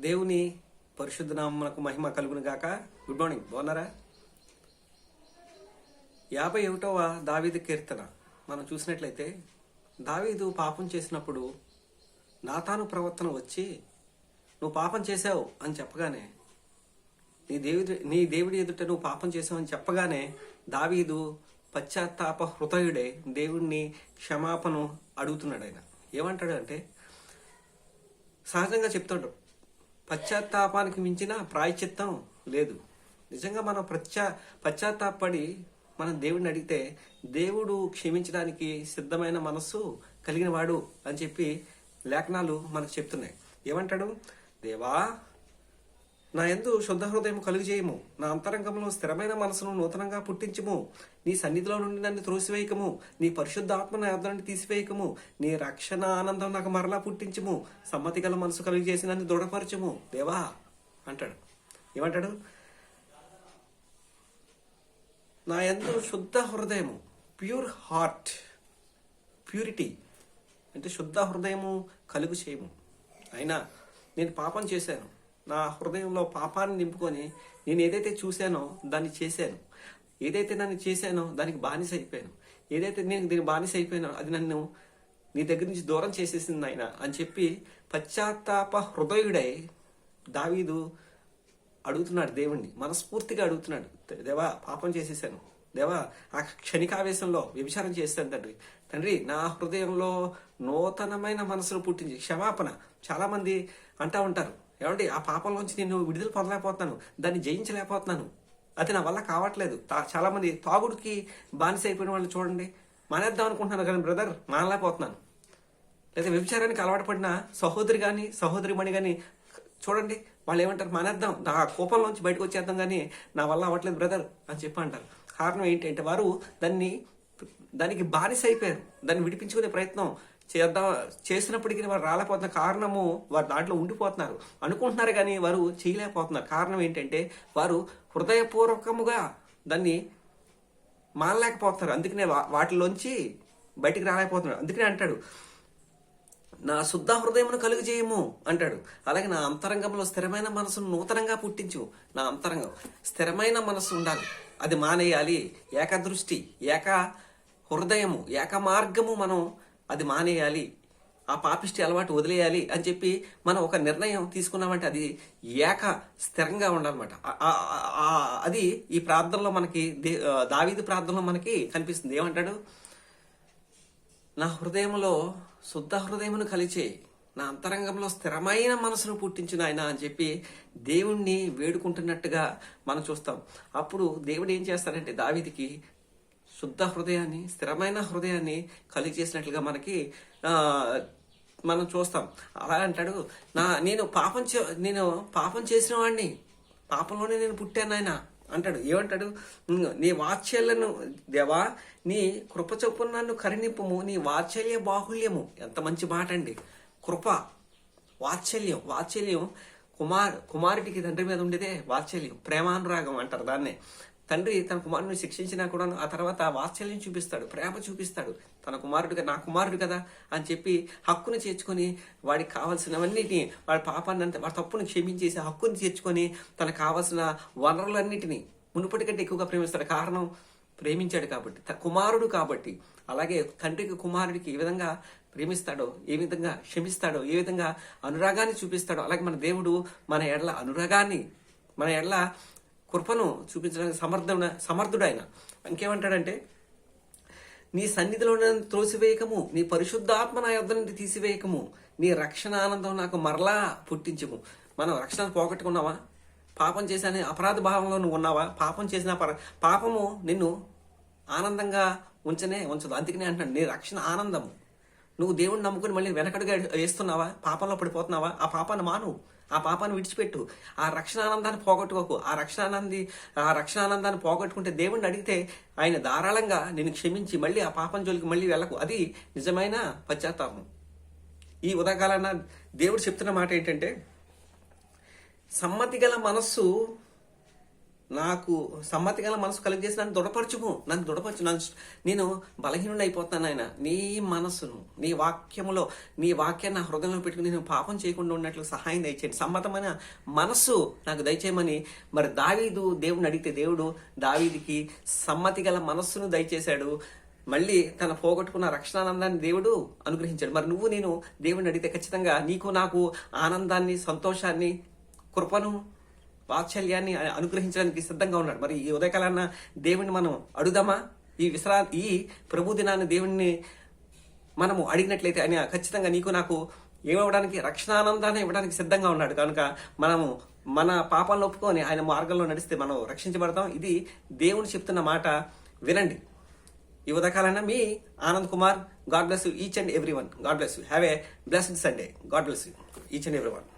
దేవుని పరిశుద్ధ నామమునకు మహిమ కలుగును గాక. గుడ్ మార్నింగ్, బాగున్నారా? 51వ దావీదు కీర్తన మనం చూసినట్లయితే, దావీదు పాపం చేసినప్పుడు నాతాను ప్రవర్తన వచ్చి నువ్వు పాపం చేశావు అని చెప్పగానే, నీ దేవుడి ఎదుట నువ్వు పాపం చేసావు అని చెప్పగానే దావీదు పశ్చాత్తాప హృదయుడే దేవుణ్ణి క్షమాపణ అడుగుతున్నాడు. ఆయన ఏమంటాడు అంటే, సహజంగా చెప్తాడు, పశ్చాత్తాపానికి మించిన ప్రాయశ్చిత్తం లేదు. నిజంగా మనం పశ్చాత్తాపడి మనం దేవుడిని అడిగితే దేవుడు క్షమించడానికి సిద్ధమైన మనస్సు కలిగిన వాడు అని చెప్పి లేఖనాలు మనకు చెప్తున్నాయి. ఏమంటాడు? దేవా, నా యందు శుద్ధ హృదయం కలుగు చేయము, నా అంతరంగంలో స్థిరమైన మనసును నూతనంగా పుట్టించుము, నీ సన్నిధిలో నుండి నన్ను త్రోసివేయకము, నీ పరిశుద్ధ ఆత్మ నా యొద్ద నుండి తీసివేయకము, నీ రక్షణ ఆనందం నాకు మరలా పుట్టించుము, సమ్మతి గల మనసు కలుగు చేసి నన్ను దృఢపరచము దేవా అంటాడు. ఏమంటాడు? నా యందు శుద్ధ హృదయము, ప్యూర్ హార్ట్, ప్యూరిటీ అంటే శుద్ధ హృదయము కలుగు చేయము. అయినా నేను పాపం చేశాను, నా హృదయంలో పాపాన్ని నింపుకొని నేను ఏదైతే చూశానో దాన్ని చేశాను, ఏదైతే నన్ను చేశానో దానికి బానిస అయిపోయాను, ఏదైతే నేను దీనికి బానిస అయిపోయానో అది నన్ను నీ దగ్గర నుంచి దూరం చేసేసింది ఆయన అని చెప్పి పశ్చాత్తాప హృదయుడై దావీదు అడుగుతున్నాడు. దేవుణ్ణి మనస్ఫూర్తిగా అడుగుతున్నాడు. దేవా, పాపం చేసేసాను, దేవా, ఆ క్షణికావేశంలో వ్యభిచారం చేశాను తండ్రి, నా హృదయంలో నూతనమైన మనసును పుట్టించి క్షమాపణ. చాలా మంది అంటా ఉంటారు, ఏమండి, ఆ పాపంలోంచి నేను విడుదల పొందలేకపోతున్నాను, దాన్ని జయించలేకపోతున్నాను, అది నా వల్ల కావట్లేదు. చాలా మంది తాగుడికి బానిస అయిపోయిన వాళ్ళు చూడండి, మానేద్దాం అనుకుంటున్నాను కానీ బ్రదర్ మానలేకపోతున్నాను. లేదా వ్యభిచారానికి అలవాటు పడిన సహోదరి కానీ సహోదరిమణి కానీ చూడండి, వాళ్ళు ఏమంటారు, మానేద్దాం, ఆ కోపంలోంచి బయటకు వచ్చేద్దాం కానీ నా వల్ల అవ్వట్లేదు బ్రదర్ అని చెప్పి అంటారు. కారణం ఏంటంటే వారు దానికి బానిస అయిపోయారు. దాన్ని విడిపించుకునే ప్రయత్నం చేసినప్పటికీ వారు రాలేకపోతున్న కారణము వారు దాంట్లో ఉండిపోతున్నారు అనుకుంటున్నారు కానీ వారు చేయలేకపోతున్నారు. కారణం ఏంటంటే వారు హృదయపూర్వకముగా దాన్ని మానలేకపోతున్నారు. అందుకనే వాటిలోంచి బయటికి రాలేకపోతున్నారు. అందుకనే అంటాడు, నా శుద్ధ హృదయమును కలుగు చేయము అంటాడు. అలాగే నా అంతరంగంలో స్థిరమైన మనసును నూతనంగా పుట్టించు. నా అంతరంగం స్థిరమైన మనసు ఉండాలి, అది మానేయాలి. ఏకదృష్టి, ఏక హృదయము, ఏక మార్గము, మనం అది మానేయాలి, ఆ పాపిష్టి అలవాటు వదిలేయాలి అని చెప్పి మనం ఒక నిర్ణయం తీసుకున్నామంటే అది స్థిరంగా ఉండాలన్నమాట. అది ఈ ప్రార్థనలో మనకి దావీదు ప్రార్థనలో మనకి కనిపిస్తుంది. ఏమంటాడు? నా హృదయంలో శుద్ధ హృదయమును కలిచే, నా అంతరంగంలో స్థిరమైన మనసును పుట్టించిన ఆయన అని చెప్పి దేవుణ్ణి వేడుకుంటున్నట్టుగా మనం చూస్తాం. అప్పుడు దేవుడు ఏం చేస్తాడంటే దావీదుకి శుద్ధ హృదయాన్ని, స్థిరమైన హృదయాన్ని కలిగి చేసినట్లుగా మనం చూస్తాం. అలా అంటాడు, నేను పాపం చేసిన వాడిని, పాపంలోనే నేను పుట్టాను ఆయన అంటాడు. ఏమంటాడు? నీ వాత్సల్యను దేవా, నీ కృప చొప్పున నన్ను కరుణింపుము, నీ వాత్సల్య బాహుల్యము. ఎంత మంచి మాట అండి! కృప, వాత్సల్యం కుమారుడికి తండ్రి మీద ఉండేదే వాత్సల్యం, ప్రేమానురాగం అంటారు దాన్నే. తండ్రి తన కుమారుడిని శిక్షించినా కూడా ఆ తర్వాత వాత్సల్యం చూపిస్తాడు, ప్రేమ చూపిస్తాడు. తన కుమారుడిగా, నా కుమారుడు కదా అని చెప్పి హక్కును చేర్చుకొని వాడికి కావాల్సినవన్నిటిని, వాడి పాపాన్ని అంతా, వాడి తప్పును క్షమించేసి హక్కుని చేర్చుకొని తనకు కావాల్సిన వనరులన్నిటినీ మునుపటి కంటే ఎక్కువగా ప్రేమిస్తాడు. కారణం, ప్రేమించాడు కాబట్టి, కుమారుడు కాబట్టి. అలాగే తండ్రికి కుమారుడికి ఏ విధంగా ప్రేమిస్తాడో, ఏ విధంగా క్షమిస్తాడో, ఏ విధంగా అనురాగాన్ని చూపిస్తాడో, అలాగే మన దేవుడు మన ఎడల అనురాగాన్ని, మన ఎడల కృపను చూపించడానికి సమర్థుడు ఆయన. ఇంకేమంటాడంటే, నీ సన్నిధిలో నన్ను త్రోసివేయకము, నీ పరిశుద్ధాత్మ నా యొద్ద నుండి తీసివేయకము, నీ రక్షణ ఆనందం నాకు మరలా పుట్టించము. మనం రక్షణ పోగొట్టుకున్నావా? పాపం చేశానే అపరాధ భావంలో నువ్వు ఉన్నావా? పాపం చేసిన పాపము నిన్ను ఆనందంగా ఉంచదు. అందుకనే అంటున్నాడు, నీ రక్షణ ఆనందము. నువ్వు దేవుడిని నమ్ముకుని మళ్ళీ వెనకడుగా వేస్తున్నావా? పాపంలో పడిపోతున్నావా? ఆ పాపాన్ని మాను, ఆ పాపాన్ని విడిచిపెట్టు. ఆ రక్షణ ఆనందాన్ని పోగొట్టుకోకు. ఆ రక్షణ ఆనందాన్ని పోగొట్టుకుంటే దేవుణ్ణి అడిగితే ఆయన ధారాళంగా నేను క్షమించి మళ్ళీ ఆ పాపం జోలికి మళ్ళీ వెళ్ళకు. అది నిజమైన పశ్చాత్తాపం. ఈ ఉదయకాలన దేవుడు చెప్తున్న మాట ఏంటంటే, సమ్మతి గల మనస్సు నాకు సమ్మతి గల మనసు కలిగి చేసి నన్ను దృఢపరచు నేను బలహీనుడు అయిపోతాను ఆయన. నీ మనసును నీ వాక్యములో నీ వాక్యాన్ని నా హృదయంలో పెట్టుకుని నేను పాపం చేయకుండా ఉన్నట్లు సహాయం దయచేయండి. సమ్మతమైన మనస్సు నాకు దయచేయమని మరి దావీదు దేవుడిని అడిగితే దేవుడు దావీదికి సమ్మతి గల మనస్సును దయచేశాడు. మళ్ళీ తన పోగొట్టుకున్న రక్షణానందాన్ని దేవుడు అనుగ్రహించాడు. మరి నువ్వు నేను దేవుడిని అడిగితే ఖచ్చితంగా నీకు నాకు ఆనందాన్ని, సంతోషాన్ని, కృపను, వాత్సల్యాన్ని అనుగ్రహించడానికి సిద్ధంగా ఉన్నాడు. మరి ఈ ఉదయకాలాన్న దేవుణ్ణి మనం అడుగుదామా? ఈ ప్రభు దినాన్ని దేవుణ్ణి మనము అడిగినట్లయితే ఆయన ఖచ్చితంగా నీకు నాకు ఏమివ్వడానికి, రక్షణానందాన్ని ఇవ్వడానికి సిద్ధంగా ఉన్నాడు. కనుక మనము మన పాపాలను ఒప్పుకొని ఆయన మార్గంలో నడిస్తే మనం రక్షించబడతాం. ఇది దేవుని చెప్తున్న మాట, వినండి. ఈ ఉదయకాలాన్న మీ Anand Kumar. God bless you each and every one. God bless you. Have a blessed Sunday. God bless you each and every one.